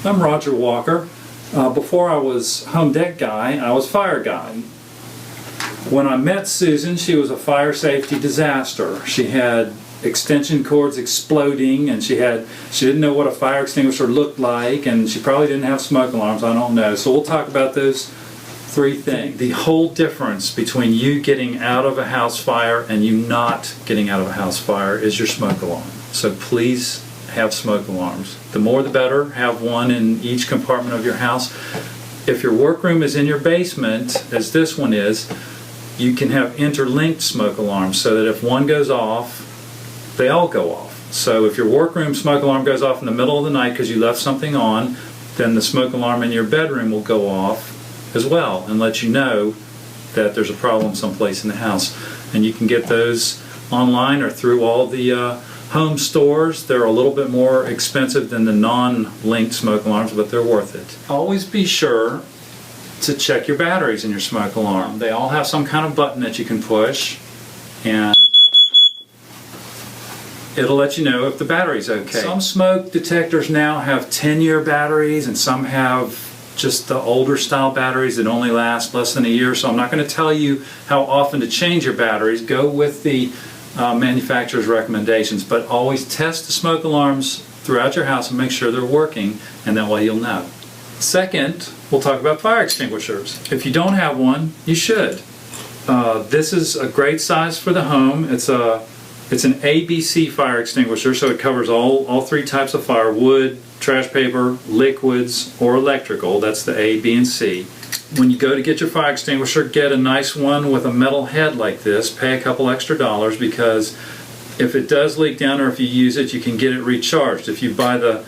I'm Rodger Walker. Before I was home deck guy, I was fire guy. When I met Susan, she was a fire safety disaster. She had extension cords exploding, and she didn't know what a fire extinguisher looked like, and she probably didn't have smoke alarms, I don't know. So we'll talk about those three things. The whole difference between you getting out of a house fire and you not getting out of a house fire is your smoke alarm. So please have smoke alarms. The more the better. Have one in each compartment of your house. If your workroom is in your basement, as this one is, you can have interlinked smoke alarms so that if one goes off, they all go off. So if your workroom smoke alarm goes off in the middle of the night because you left something on, then the smoke alarm in your bedroom will go off as well and let you know that there's a problem someplace in the house. And you can get those online or through all the home stores. They're a little bit more expensive than the non-linked smoke alarms, but they're worth it. Always be sure to check your batteries in your smoke alarm. They all have some kind of button that you can push, and it'll let you know if the battery's okay. Some smoke detectors now have 10-year batteries, and some have just the older style batteries that only last less than a year. So I'm not going to tell you how often to change your batteries. Go with the manufacturer's recommendations, but always test the smoke alarms throughout your house and make sure they're working, and that way you'll know. Second, we'll talk about fire extinguishers. If you don't have one, you should. This is a great size for the home. It's an ABC fire extinguisher, so it covers all three types of fire: wood, trash paper, liquids, or electrical. That's the A, B, and C. When you go to get your fire extinguisher, get a nice one with a metal head like this. Pay a couple extra dollars, because if it does leak down or if you use it, you can get it recharged. If you buy the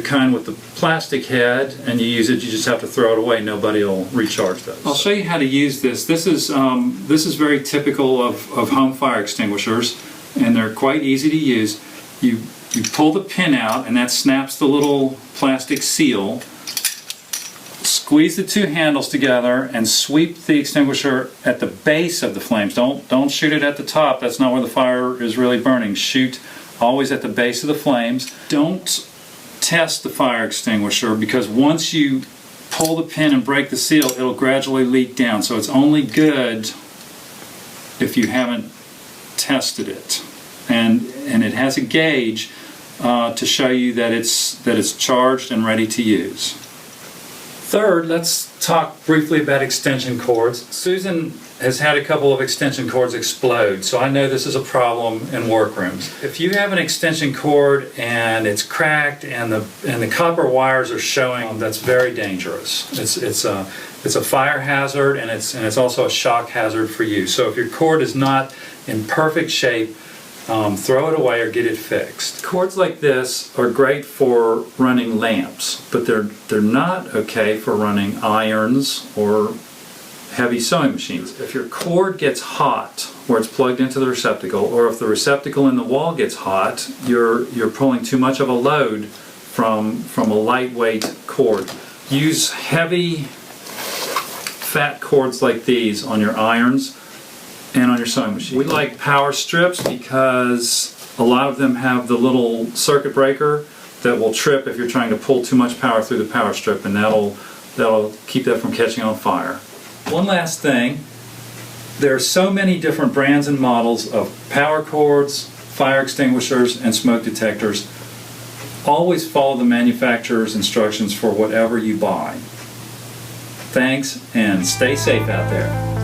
kind with the plastic head and you use it, you just have to throw it away. Nobody will recharge those. I'll show you how to use this. This is very typical of home fire extinguishers, and they're quite easy to use. You pull the pin out, and that snaps the little plastic seal. Squeeze the two handles together and sweep the extinguisher at the base of the flames. Don't shoot it at the top. That's not where the fire is really burning. Shoot always at the base of the flames. Don't test the fire extinguisher, because once you pull the pin and break the seal, it'll gradually leak down. So it's only good if you haven't tested it. And it has a gauge to show you that it's charged and ready to use. Third, let's talk briefly about extension cords. Susan has had a couple of extension cords explode, so I know this is a problem in workrooms. If you have an extension cord and it's cracked and the copper wires are showing, that's very dangerous. It's a fire hazard, and it's also a shock hazard for you. So if your cord is not in perfect shape, throw it away or get it fixed. Cords like this are great for running lamps, but they're not okay for running irons or heavy sewing machines. If your cord gets hot where it's plugged into the receptacle, or if the receptacle in the wall gets hot, you're pulling too much of a load from a lightweight cord. Use heavy, fat cords like these on your irons and on your sewing machine. We like power strips because a lot of them have the little circuit breaker that will trip if you're trying to pull too much power through the power strip, and that'll keep that from catching on fire. One last thing, there are so many different brands and models of power cords, fire extinguishers, and smoke detectors. Always follow the manufacturer's instructions for whatever you buy. Thanks, and stay safe out there.